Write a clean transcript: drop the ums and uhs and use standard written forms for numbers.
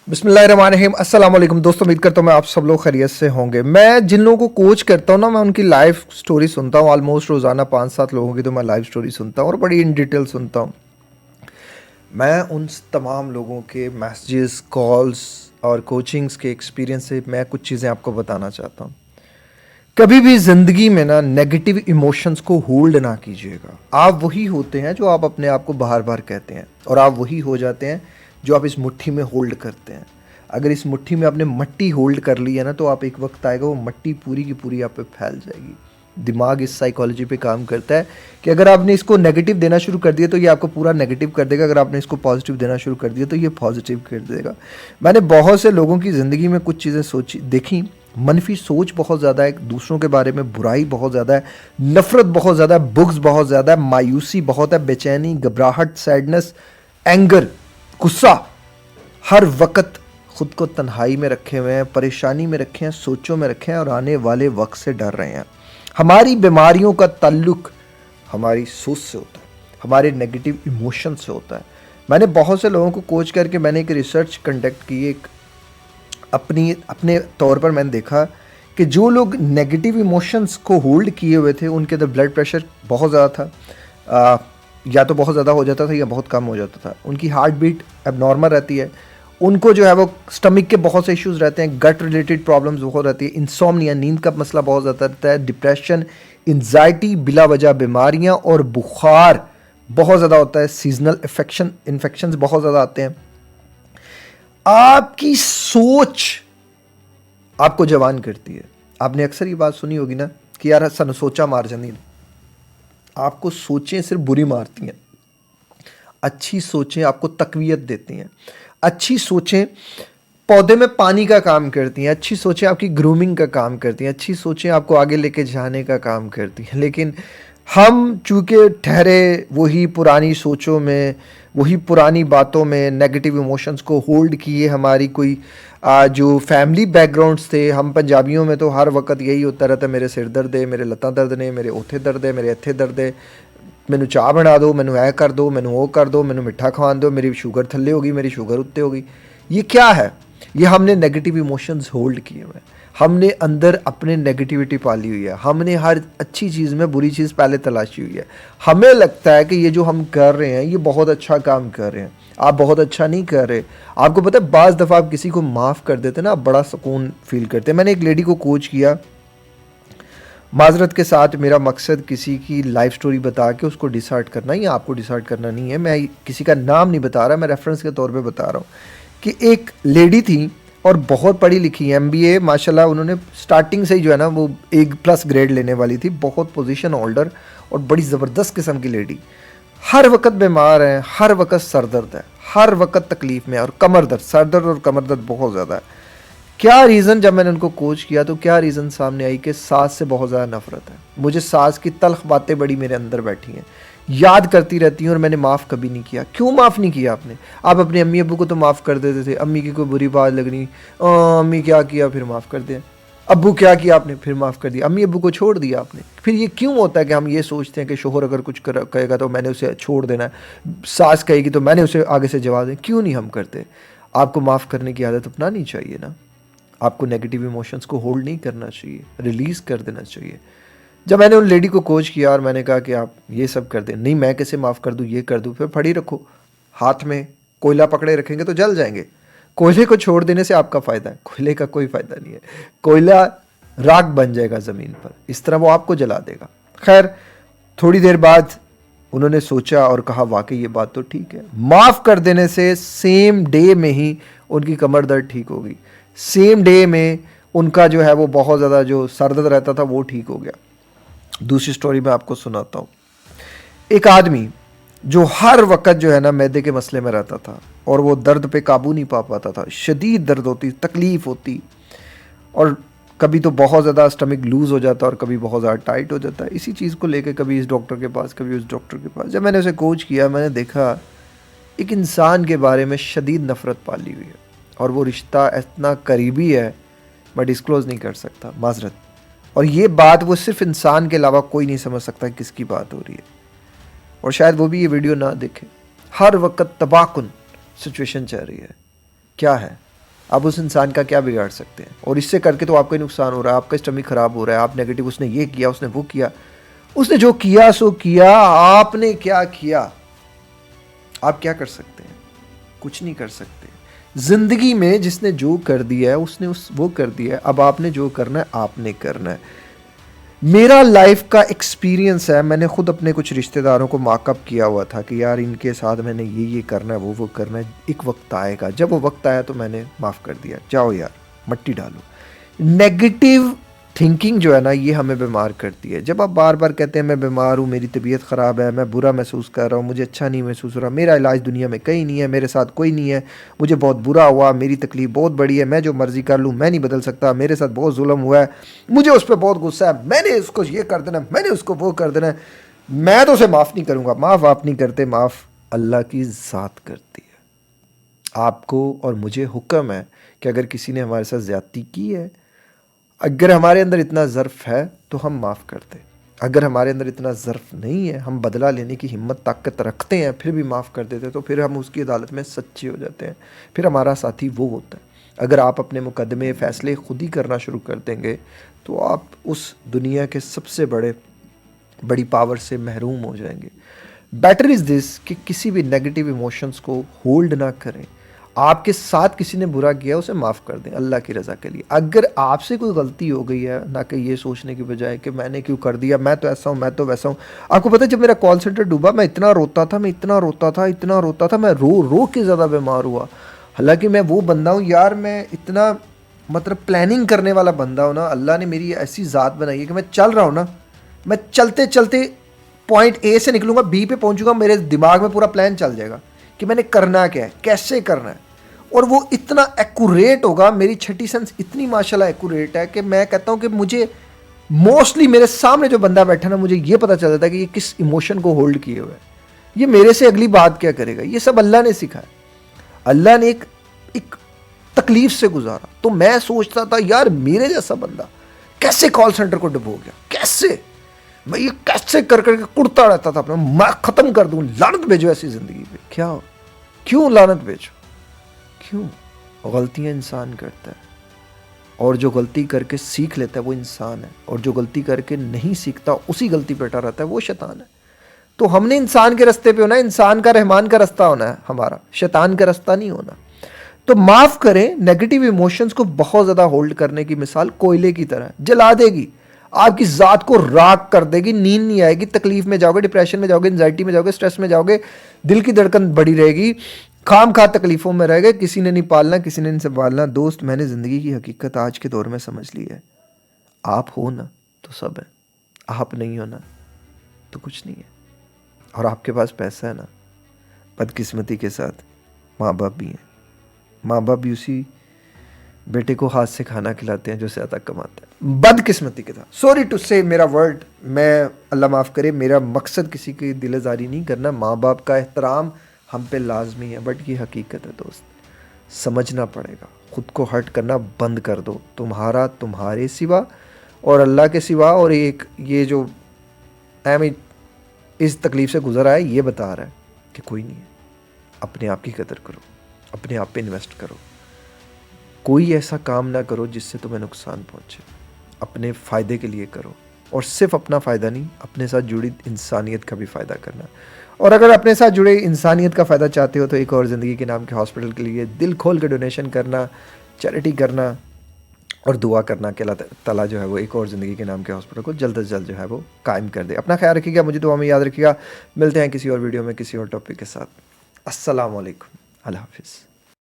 बिस्मिल्लाहिर्रहमानिर्रहीम। अस्सलाम वालेकुम दोस्तों, उम्मीद करता हूँ मैं आप सब लोग खैरियत से होंगे। मैं जिन लोगों को कोच करता हूँ ना, मैं उनकी लाइफ स्टोरी सुनता हूँ। ऑलमोस्ट रोज़ाना 5-7 लोगों की तो मैं लाइफ स्टोरी सुनता हूँ और बड़ी इन डिटेल सुनता हूँ। मैं उन तमाम लोगों के मैसेजेस, कॉल्स और कोचिंग्स के एक्सपीरियंस से मैं कुछ चीज़ें आपको बताना चाहता हूँ। कभी भी ज़िंदगी में ना नेगेटिव इमोशंस को होल्ड ना कीजिएगा। आप वही होते हैं जो आप अपने आप को बार बार कहते हैं, और आप वही हो जाते हैं जो आप इस मुट्ठी में होल्ड करते हैं। अगर इस मुट्ठी में आपने मट्टी होल्ड कर ली है ना, तो आप एक वक्त आएगा वो मट्टी पूरी की पूरी आप पे फैल जाएगी। दिमाग इस साइकोलॉजी पे काम करता है कि अगर आपने इसको नेगेटिव देना शुरू कर दिया तो ये आपको पूरा नेगेटिव कर देगा, अगर आपने इसको पॉजिटिव देना शुरू कर दिया तो ये पॉजिटिव कर देगा। मैंने बहुत से लोगों की ज़िंदगी में कुछ चीज़ें सोची देखी। मनफी सोच बहुत ज़्यादा है, दूसरों के बारे में बुराई बहुत ज़्यादा है, नफ़रत बहुत ज़्यादा है, बुग्स बहुत ज़्यादा है, मायूसी बहुत है, बेचैनी, घबराहट, सैडनेस, एंगर, गुस्सा। हर वक्त खुद को तन्हाई में रखे हुए हैं, परेशानी में रखे हैं, सोचों में रखे हैं और आने वाले वक्त से डर रहे हैं। हमारी बीमारियों का ताल्लुक हमारी सोच से होता है, हमारे नेगेटिव इमोशन से होता है। मैंने बहुत से लोगों को कोच करके मैंने एक रिसर्च कंडक्ट की। एक अपने तौर पर मैंने देखा कि जो लोग नेगेटिव इमोशंस को होल्ड किए हुए थे उनके अंदर ब्लड प्रेशर बहुत ज़्यादा था, या तो बहुत ज़्यादा हो जाता था या बहुत कम हो जाता था। उनकी हार्ट बीट अब नॉर्मल रहती है। उनको जो है वो स्टमक के बहुत से इश्यूज़ रहते हैं, गट रिलेटेड प्रॉब्लम्स बहुत रहती है, इंसोम्निया, नींद का मसला बहुत ज़्यादा रहता है, डिप्रेशन, एंजाइटी, बिला वजह बीमारियाँ और बुखार बहुत ज़्यादा होता है, सीजनल इन्फेक्शंस बहुत ज़्यादा आते हैं। आपकी सोच आपको जवान करती है। आपने अक्सर ये बात सुनी होगी ना कि यार सन सोचा मार जानी। आपको सोचें सिर्फ बुरी मारती हैं, अच्छी सोचें आपको तकवीयत देती हैं। अच्छी सोचें पौधे में पानी का काम करती हैं, अच्छी सोचें आपकी ग्रूमिंग का काम करती हैं, अच्छी सोचें आपको आगे लेके जाने का काम करती हैं। लेकिन हम चूँकि ठहरे वही पुरानी सोचों में, वही पुरानी बातों में, नेगेटिव इमोशंस को होल्ड किए, हमारी कोई जो फैमिली बैकग्राउंड्स थे। हम पंजाबियों में तो हर वक्त यही होता रहता है, मेरे सिर दर्द है, मेरे लत्तां दर्द ने, मेरे ओथे दर्द है, मेरे इत्थे दर्द है, मैनू चाह बना दो, मैनू ऐ कर दो, मैनू वो कर दो, मैनू मिठा खवान दो, मेरी शुगर थल्ले होगी, मेरी शुगर उत्ते होगी। ये क्या है? ये हमने नेगेटिव इमोशंस होल्ड किए हुए हैं। हमने अंदर अपने नेगेटिविटी पाली हुई है। हमने हर अच्छी चीज़ में बुरी चीज़ पहले तलाशी हुई है। हमें लगता है कि ये जो हम कर रहे हैं ये बहुत अच्छा काम कर रहे हैं। आप बहुत अच्छा नहीं कर रहे। आपको पता है बाज़ दफ़ा आप किसी को माफ़ कर देते ना, आप बड़ा सुकून फील करते हैं। मैंने एक लेडी को कोच किया, माजरत के साथ, मेरा मकसद किसी की लाइफ स्टोरी बता के उसको डिसाइड करना, या आपको डिसाइड करना नहीं है। मैं किसी का नाम नहीं बता रहा, मैं रेफरेंस के तौर पे बता रहा हूँ कि एक लेडी थी और बहुत पढ़ी लिखी, MBA माशाल्लाह। उन्होंने स्टार्टिंग से ही जो है ना वो A+ ग्रेड लेने वाली थी, बहुत पोजीशन होल्डर और बड़ी ज़बरदस्त किस्म की लेडी। हर वक्त बीमार है, हर वक्त सर दर्द है, हर वक्त तकलीफ़ में, और कमर दर्द, सर दर्द और कमर दर्द बहुत ज़्यादा है। क्या रीज़न? जब मैंने उनको कोच किया तो क्या रीज़न सामने आई कि सास से बहुत ज़्यादा नफ़रत है। मुझे सास की तल्ख बातें बड़ी मेरे अंदर बैठी हैं, याद करती रहती हैं, और मैंने माफ़ कभी नहीं किया। क्यों माफ़ नहीं किया आपने? आप अपने अम्मी अब्बू को तो माफ़ कर देते थे। अम्मी की कोई बुरी बात लगनी, अम्मी क्या किया, फिर माफ़ कर दिया। अब्बू क्या किया आपने, फिर माफ़ कर दिया। अम्मी अब्बू को छोड़ दिया आपने। फिर ये क्यों होता है कि हम ये सोचते हैं कि शोहर अगर कुछ कहेगा तो मैंने उसे छोड़ देना है, सास कहेगी तो मैंने उसे आगे से जवाब दें? क्यों नहीं हम करते? आपको माफ़ करने की आदत अपनानी चाहिए ना। आपको नेगेटिव इमोशंस को होल्ड नहीं करना चाहिए, रिलीज़ कर देना चाहिए। जब मैंने उन लेडी को कोच किया और मैंने कहा कि आप ये सब कर दें, नहीं मैं कैसे माफ़ कर दूँ, ये कर दूँ, फिर पड़ी रखो। हाथ में कोयला पकड़े रखेंगे तो जल जाएंगे। कोयले को छोड़ देने से आपका फ़ायदा है, कोयले का कोई फ़ायदा नहीं है। कोयला राख बन जाएगा ज़मीन पर, इस तरह वो आपको जला देगा। खैर, थोड़ी देर बाद उन्होंने सोचा और कहा वाकई ये बात तो ठीक है। माफ़ कर देने से सेम डे में ही उनकी कमर दर्द ठीक होगी, सेम डे में उनका जो है वो बहुत ज़्यादा जो सर दर्द रहता था वो ठीक हो गया। दूसरी स्टोरी मैं आपको सुनाता हूँ। एक आदमी जो हर वक्त जो है ना मैदे के मसले में रहता था और वो दर्द पे काबू नहीं पा पाता था, शदीद दर्द होती, तकलीफ़ होती, और कभी तो बहुत ज़्यादा स्टमक लूज़ हो जाता और कभी बहुत ज़्यादा टाइट हो जाता है। इसी चीज़ को लेकर कभी इस डॉक्टर के पास, कभी उस डॉक्टर के पास। जब मैंने उसे कोच किया, मैंने देखा एक इंसान के बारे में शदीद नफ़रत पाली हुई है, और वो रिश्ता इतना करीबी है मैं डिस्क्लोज़ नहीं कर सकता, माजरत। और ये बात वो सिर्फ इंसान के अलावा कोई नहीं समझ सकता किसकी बात हो रही है, और शायद वो भी ये वीडियो ना देखे। हर वक्त तबाहकुन सिचुएशन चल रही है। क्या है? آپ اس انسان کا کیا بگاڑ سکتے ہیں؟ اور اس سے کر کے تو آپ کا ہی نقصان ہو رہا ہے، آپ کا اسٹمک خراب ہو رہا ہے، آپ نیگیٹو، اس نے یہ کیا، اس نے وہ کیا، اس نے جو کیا سو کیا، آپ نے کیا کیا؟ آپ کیا کر سکتے ہیں؟ کچھ نہیں کر سکتے۔ زندگی میں جس نے جو کر دیا ہے اس نے وہ کر دیا ہے، اب آپ نے جو کرنا ہے آپ نے کرنا ہے۔ میرا لائف کا ایکسپیرینس ہے، میں نے خود اپنے کچھ رشتہ داروں کو ماک اپ کیا ہوا تھا کہ یار ان کے ساتھ میں نے یہ کرنا ہے، وہ کرنا ہے، ایک وقت آئے گا، جب وہ وقت آیا تو میں نے معاف کر دیا، جاؤ یار مٹی ڈالو۔ نیگیٹو تھنکنگ جو ہے نا یہ ہمیں بیمار کرتی ہے۔ جب آپ بار بار کہتے ہیں میں بیمار ہوں، میری طبیعت خراب ہے، میں برا محسوس کر رہا ہوں، مجھے اچھا نہیں محسوس ہو رہا، میرا علاج دنیا میں کہیں نہیں ہے، میرے ساتھ کوئی نہیں ہے، مجھے بہت برا ہوا، میری تکلیف بہت بڑی ہے، میں جو مرضی کر لوں میں نہیں بدل سکتا، میرے ساتھ بہت ظلم ہوا ہے، مجھے اس پہ بہت غصہ ہے، میں نے اس کو یہ کر دینا، میں نے اس کو وہ کر دینا، میں تو اسے معاف نہیں کروں گا۔ معاف آپ نہیں کرتے، معاف اللہ کی ذات کرتی ہے۔ آپ کو اور مجھے حکم ہے کہ اگر کسی نے ہمارے ساتھ زیادتی کی ہے، اگر ہمارے اندر اتنا ظرف ہے تو ہم معاف کر دیں، اگر ہمارے اندر اتنا ظرف نہیں ہے، ہم بدلہ لینے کی ہمت طاقت رکھتے ہیں پھر بھی معاف کر دیتے، تو پھر ہم اس کی عدالت میں سچے ہو جاتے ہیں، پھر ہمارا ساتھی وہ ہوتا ہے۔ اگر آپ اپنے مقدمے فیصلے خود ہی کرنا شروع کر دیں گے تو آپ اس دنیا کے سب سے بڑی پاور سے محروم ہو جائیں گے۔ بیٹر از دس کہ کسی بھی نیگیٹو ایموشنز کو ہولڈ نہ کریں۔ آپ کے ساتھ کسی نے برا کیا اسے معاف کر دیں اللہ کی رضا کے لیے۔ اگر آپ سے کوئی غلطی ہو گئی ہے، نہ کہ یہ سوچنے کی بجائے کہ میں نے کیوں کر دیا، میں تو ایسا ہوں، میں تو ویسا ہوں۔ آپ کو پتہ ہے جب میرا کال سینٹر ڈوبا میں اتنا روتا تھا، میں رو کے زیادہ بیمار ہوا۔ حالانکہ میں وہ بندہ ہوں یار، میں اتنا پلاننگ کرنے والا بندہ ہوں نا، اللہ نے میری ایسی ذات بنائی ہے کہ میں چل رہا ہوں نا، میں چلتے چلتے پوائنٹ اے سے نکلوں گا بی پہ پہنچوں گا، میرے دماغ میں پورا پلان چل جائے گا کہ میں نے کرنا کیا ہے، کیسے کرنا ہے، اور وہ اتنا ایکوریٹ ہوگا۔ میری چھٹی سینس اتنی ماشاءاللہ ایکوریٹ ہے کہ میں کہتا ہوں کہ مجھے موسٹلی میرے سامنے جو بندہ بیٹھا نا، مجھے یہ پتہ چل جاتا ہے کہ یہ کس ایموشن کو ہولڈ کیے ہوئے ہے، یہ میرے سے اگلی بات کیا کرے گا۔ یہ سب اللہ نے سکھایا، اللہ نے ایک تکلیف سے گزارا۔ تو میں سوچتا تھا یار میرے جیسا بندہ کیسے کال سینٹر کو ڈبو گیا، کیسے میں یہ کیسے کر کے کڑتا رہتا تھا اپنا، میں ختم کر دوں، لعنت بھیجو ایسی زندگی پہ۔ کیا کیوں لعنت بھیجو؟ کیوں؟ غلطیاں انسان کرتا ہے، اور جو غلطی کر کے سیکھ لیتا ہے وہ انسان ہے، اور جو غلطی کر کے نہیں سیکھتا اسی غلطی پہ اٹا رہتا ہے وہ شیطان ہے۔ تو ہم نے انسان کے رستے پہ ہونا ہے، انسان کا رحمان کا رستہ ہونا ہے ہمارا، شیطان کا رستہ نہیں ہونا۔ تو معاف کریں۔ نیگیٹو ایموشنز کو بہت زیادہ ہولڈ کرنے کی مثال کوئلے کی طرح جلا دے گی، آپ کی ذات کو راک کر دے گی، نیند نہیں آئے گی، تکلیف میں جاؤ گے، ڈپریشن میں جاؤ گے، انزائٹی میں جاؤ گے، اسٹریس میں جاؤ گے، دل کی دھڑکن بڑی رہے گی، خام خواہ تکلیفوں میں رہ گئے، کسی نے نہیں پالنا، کسی نے نہیں سنبھالنا۔ دوست میں نے زندگی کی حقیقت آج کے دور میں سمجھ لی ہے، آپ ہو نا تو سب ہے، آپ نہیں ہونا تو کچھ نہیں ہے۔ اور آپ کے پاس پیسہ ہے نا، بدقسمتی کے ساتھ ماں باپ بھی ہیں، ماں باپ بھی اسی بیٹے کو ہاتھ سے کھانا کھلاتے ہیں جو زیادہ کماتا ہے، بدقسمتی کے ساتھ۔ سوری ٹو سے میرا ورڈ، میں اللہ معاف کرے، میرا مقصد کسی کی دل آزاری نہیں کرنا، ماں باپ کا احترام ہم پہ لازمی ہے، بٹ یہ حقیقت ہے دوست، سمجھنا پڑے گا۔ خود کو ہرٹ کرنا بند کر دو، تمہارے سوا اور اللہ کے سوا، اور ایک یہ جو اس تکلیف سے گزر آیا یہ بتا رہا ہے کہ کوئی نہیں ہے۔ اپنے آپ کی قدر کرو، اپنے آپ پہ انویسٹ کرو، کوئی ایسا کام نہ کرو جس سے تمہیں نقصان پہنچے، اپنے فائدے کے لیے کرو، اور صرف اپنا فائدہ نہیں، اپنے ساتھ جڑی انسانیت کا بھی فائدہ کرنا۔ اور اگر اپنے ساتھ جڑے انسانیت کا فائدہ چاہتے ہو تو ایک اور زندگی کے نام کے ہاسپٹل کے لیے دل کھول کے ڈونیشن کرنا، چیریٹی کرنا اور دعا کرنا کہ اللہ تعالیٰ جو ہے وہ ایک اور زندگی کے نام کے ہاسپٹل کو جلد از جلد جو ہے وہ قائم کر دے۔ اپنا خیال رکھیے گا، مجھے دعا میں یاد رکھیے گا۔ ملتے ہیں کسی اور ویڈیو میں کسی اور ٹاپک کے ساتھ۔ السلام علیکم، اللہ حافظ۔